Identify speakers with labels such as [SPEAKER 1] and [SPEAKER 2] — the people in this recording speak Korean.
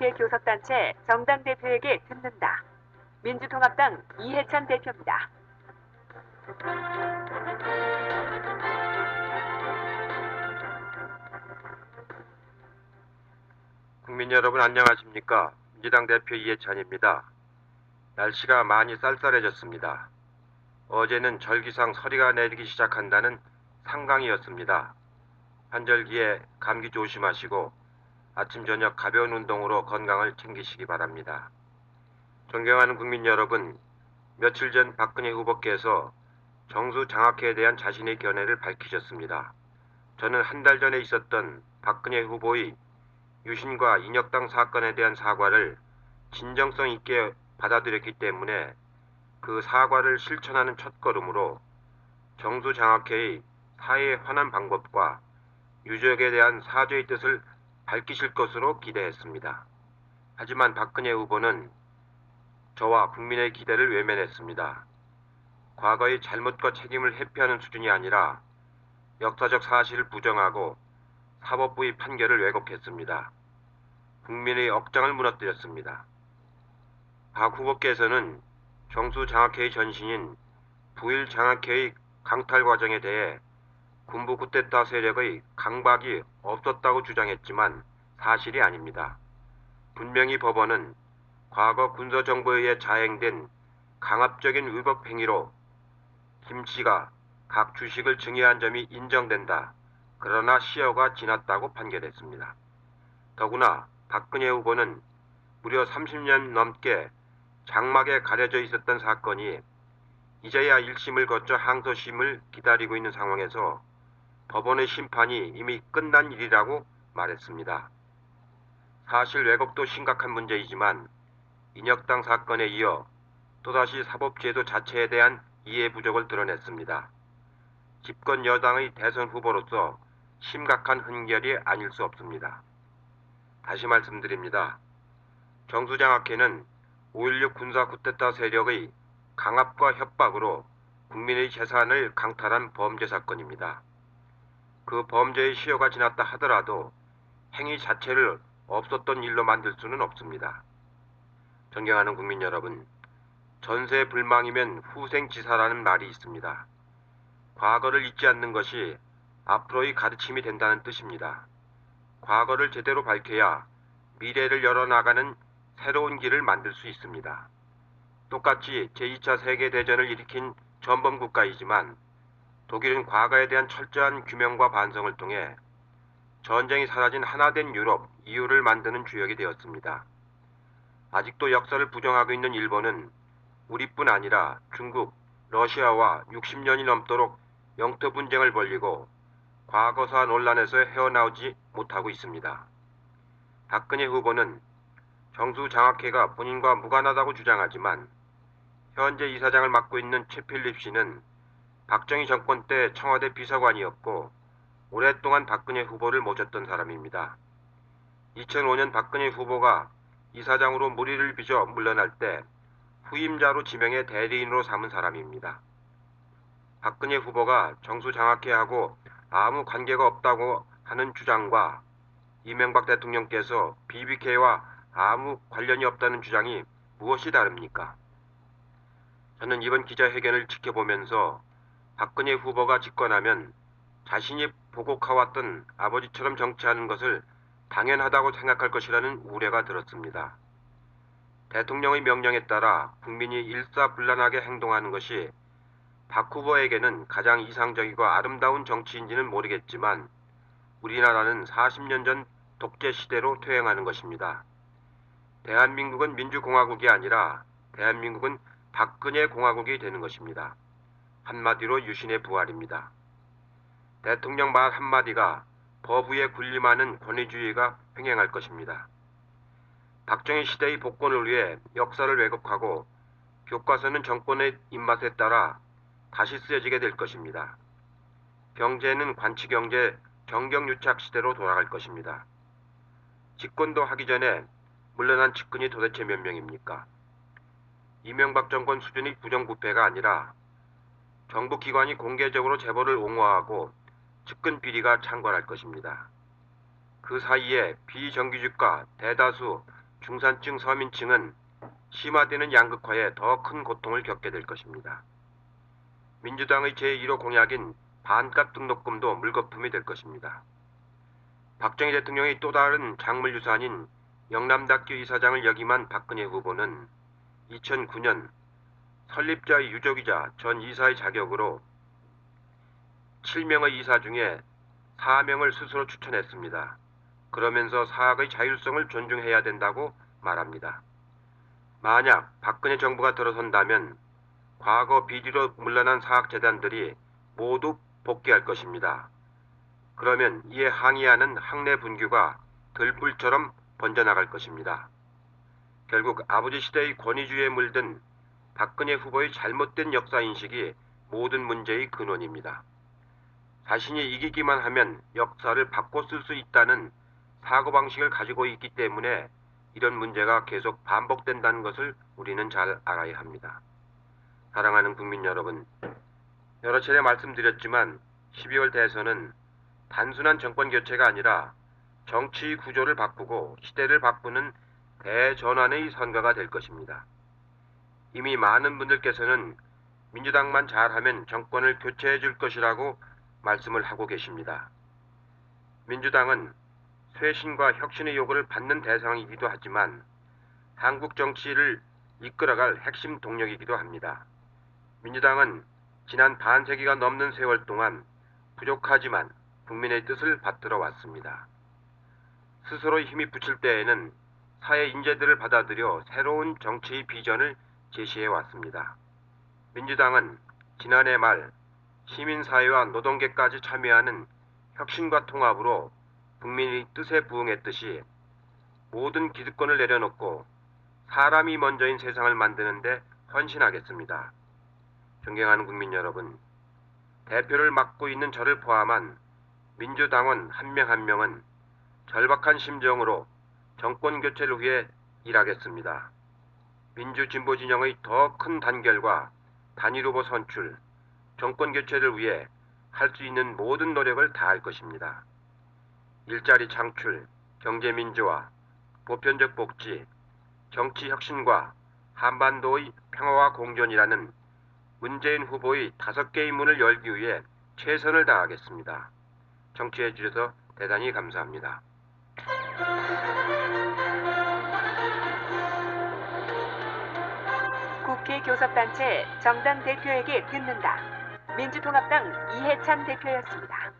[SPEAKER 1] 장학회 교섭단체 정당 대표에게 듣는다. 민주통합당 이해찬 대표입니다.
[SPEAKER 2] 국민 여러분 안녕하십니까? 민주당 대표 이해찬입니다. 날씨가 많이 쌀쌀해졌습니다. 어제는 절기상 서리가 내리기 시작한다는 상강이었습니다. 환절기에 감기 조심하시고 아침 저녁 가벼운 운동으로 건강을 챙기시기 바랍니다. 존경하는 국민 여러분, 며칠 전 박근혜 후보께서 정수 장학회에 대한 자신의 견해를 밝히셨습니다. 저는 한 달 전에 있었던 박근혜 후보의 유신과 인혁당 사건에 대한 사과를 진정성 있게 받아들였기 때문에 그 사과를 실천하는 첫걸음으로 정수장학회의 사회에 환한 방법과 유족에 대한 사죄의 뜻을 밝히실 것으로 기대했습니다. 하지만 박근혜 후보는 저와 국민의 기대를 외면했습니다. 과거의 잘못과 책임을 회피하는 수준이 아니라 역사적 사실을 부정하고 사법부의 판결을 왜곡했습니다. 국민의 억장을 무너뜨렸습니다. 박 후보께서는 정수장학회의 전신인 부일장학회의 강탈 과정에 대해 군부 쿠데타 세력의 강박이 없었다고 주장했지만 사실이 아닙니다. 분명히 법원은 과거 군사정부에 의해 자행된 강압적인 위법 행위로 김 씨가 각 주식을 증여한 점이 인정된다. 그러나 시효가 지났다고 판결했습니다. 더구나 박근혜 후보는 무려 30년 넘게 장막에 가려져 있었던 사건이 이제야 1심을 거쳐 항소심을 기다리고 있는 상황에서 법원의 심판이 이미 끝난 일이라고 말했습니다. 사실 왜곡도 심각한 문제이지만 인혁당 사건에 이어 또다시 사법제도 자체에 대한 이해 부족을 드러냈습니다. 집권 여당의 대선 후보로서 심각한 훈결이 아닐 수 없습니다. 다시 말씀드립니다. 정수장학회는 5.16 군사 쿠데타 세력의 강압과 협박으로 국민의 재산을 강탈한 범죄 사건입니다. 그 범죄의 시효가 지났다 하더라도 행위 자체를 없었던 일로 만들 수는 없습니다. 존경하는 국민 여러분, 전세 불망이면 후생지사라는 말이 있습니다. 과거를 잊지 않는 것이 앞으로의 가르침이 된다는 뜻입니다. 과거를 제대로 밝혀야 미래를 열어나가는 새로운 길을 만들 수 있습니다. 똑같이 제2차 세계대전을 일으킨 전범국가이지만 독일은 과거에 대한 철저한 규명과 반성을 통해 전쟁이 사라진 하나된 유럽, EU를 만드는 주역이 되었습니다. 아직도 역사를 부정하고 있는 일본은 우리뿐 아니라 중국, 러시아와 60년이 넘도록 영토 분쟁을 벌이고 과거사 논란에서 헤어나오지 못하고 있습니다. 박근혜 후보는 정수장학회가 본인과 무관하다고 주장하지만 현재 이사장을 맡고 있는 최필립 씨는 박정희 정권 때 청와대 비서관이었고 오랫동안 박근혜 후보를 모셨던 사람입니다. 2005년 박근혜 후보가 이사장으로 무리를 빚어 물러날 때 후임자로 지명해 대리인으로 삼은 사람입니다. 박근혜 후보가 정수장학회하고 아무 관계가 없다고 하는 주장과 이명박 대통령께서 BBK와 아무 관련이 없다는 주장이 무엇이 다릅니까? 저는 이번 기자회견을 지켜보면서 박근혜 후보가 집권하면 자신이 보고해왔던 아버지처럼 정치하는 것을 당연하다고 생각할 것이라는 우려가 들었습니다. 대통령의 명령에 따라 국민이 일사불란하게 행동하는 것이 박 후보에게는 가장 이상적이고 아름다운 정치인지는 모르겠지만 우리나라는 40년 전 독재 시대로 퇴행하는 것입니다. 대한민국은 민주공화국이 아니라 대한민국은 박근혜 공화국이 되는 것입니다. 한마디로 유신의 부활입니다. 대통령 말 한마디가 법 위에 군림하는 권위주의가 횡행할 것입니다. 박정희 시대의 복권을 위해 역사를 왜곡하고 교과서는 정권의 입맛에 따라 다시 쓰여지게 될 것입니다. 경제는 관치경제 정경유착 시대로 돌아갈 것입니다. 집권도 하기 전에 물러난 측근이 도대체 몇 명입니까? 이명박 정권 수준의 부정부패가 아니라 정부 기관이 공개적으로 재벌을 옹호하고 측근 비리가 창궐할 것입니다. 그 사이에 비정규직과 대다수 중산층 서민층은 심화되는 양극화에 더 큰 고통을 겪게 될 것입니다. 민주당의 제1호 공약인 반값 등록금도 물거품이 될 것입니다. 박정희 대통령의 또 다른 작물 유산인 영남다큐 이사장을 역임한 박근혜 후보는 2009년 설립자의 유족이자 전 이사의 자격으로 7명의 이사 중에 4명을 스스로 추천했습니다. 그러면서 사학의 자율성을 존중해야 된다고 말합니다. 만약 박근혜 정부가 들어선다면 과거 비리로 물러난 사학재단들이 모두 복귀할 것입니다. 그러면 이에 항의하는 학내 분규가 들불처럼 번져나갈 것입니다. 결국 아버지 시대의 권위주의에 물든 박근혜 후보의 잘못된 역사인식이 모든 문제의 근원입니다. 자신이 이기기만 하면 역사를 바꿔 쓸 수 있다는 사고방식을 가지고 있기 때문에 이런 문제가 계속 반복된다는 것을 우리는 잘 알아야 합니다. 사랑하는 국민 여러분, 여러 차례 말씀드렸지만 12월 대선은 단순한 정권 교체가 아니라 정치 구조를 바꾸고 시대를 바꾸는 대전환의 선거가 될 것입니다. 이미 많은 분들께서는 민주당만 잘하면 정권을 교체해 줄 것이라고 말씀을 하고 계십니다. 민주당은 쇄신과 혁신의 요구를 받는 대상이기도 하지만 한국 정치를 이끌어갈 핵심 동력이기도 합니다. 민주당은 지난 반세기가 넘는 세월 동안 부족하지만 국민의 뜻을 받들어 왔습니다. 스스로의 힘이 붙일 때에는 사회 인재들을 받아들여 새로운 정치의 비전을 제시해 왔습니다. 민주당은 지난해 말 시민사회와 노동계까지 참여하는 혁신과 통합으로 국민의 뜻에 부응했듯이 모든 기득권을 내려놓고 사람이 먼저인 세상을 만드는 데 헌신하겠습니다. 존경하는 국민 여러분, 대표를 맡고 있는 저를 포함한 민주당원 한 명 한 명은 절박한 심정으로 정권 교체를 위해 일하겠습니다. 민주진보 진영의 더 큰 단결과 단일 후보 선출, 정권 교체를 위해 할 수 있는 모든 노력을 다할 것입니다. 일자리 창출, 경제 민주화, 보편적 복지, 정치 혁신과 한반도의 평화와 공존이라는 문재인 후보의 5개의 문을 열기 위해 최선을 다하겠습니다. 청취해 주셔서 대단히 감사합니다.
[SPEAKER 1] 국회 교섭단체 정당 대표에게 듣는다. 민주통합당 이해찬 대표였습니다.